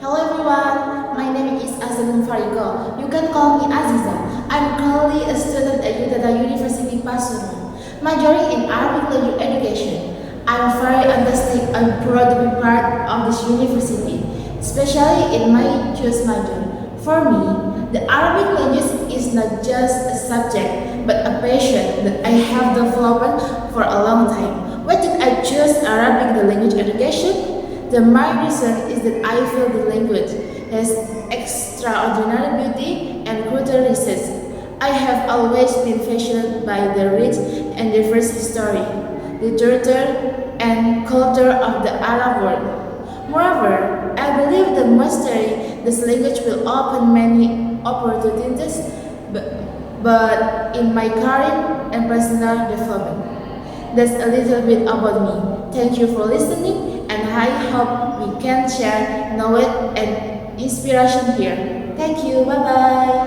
Hello everyone, my name is Azalin Farigo. You can call me Aziza. I'm currently a student at Udara University Pasuruan, majoring in Arabic language education. I'm very enthusiastic and proud to be part of this university, especially in my choice major. For me, the Arabic language is not just a subject, but a passion that I have developed for a long time. Why did I choose Arabic the language education? The main reason is that I feel the language has extraordinary beauty and cultural research. I have always been fascinated by the rich and diverse history, literature, and culture of the Arab world. Moreover, I believe that mastering this language will open many opportunities, but in my career and personal development. That's a little bit about me. Thank you for listening, and I hope we can share knowledge and inspiration here. Thank you. Bye bye.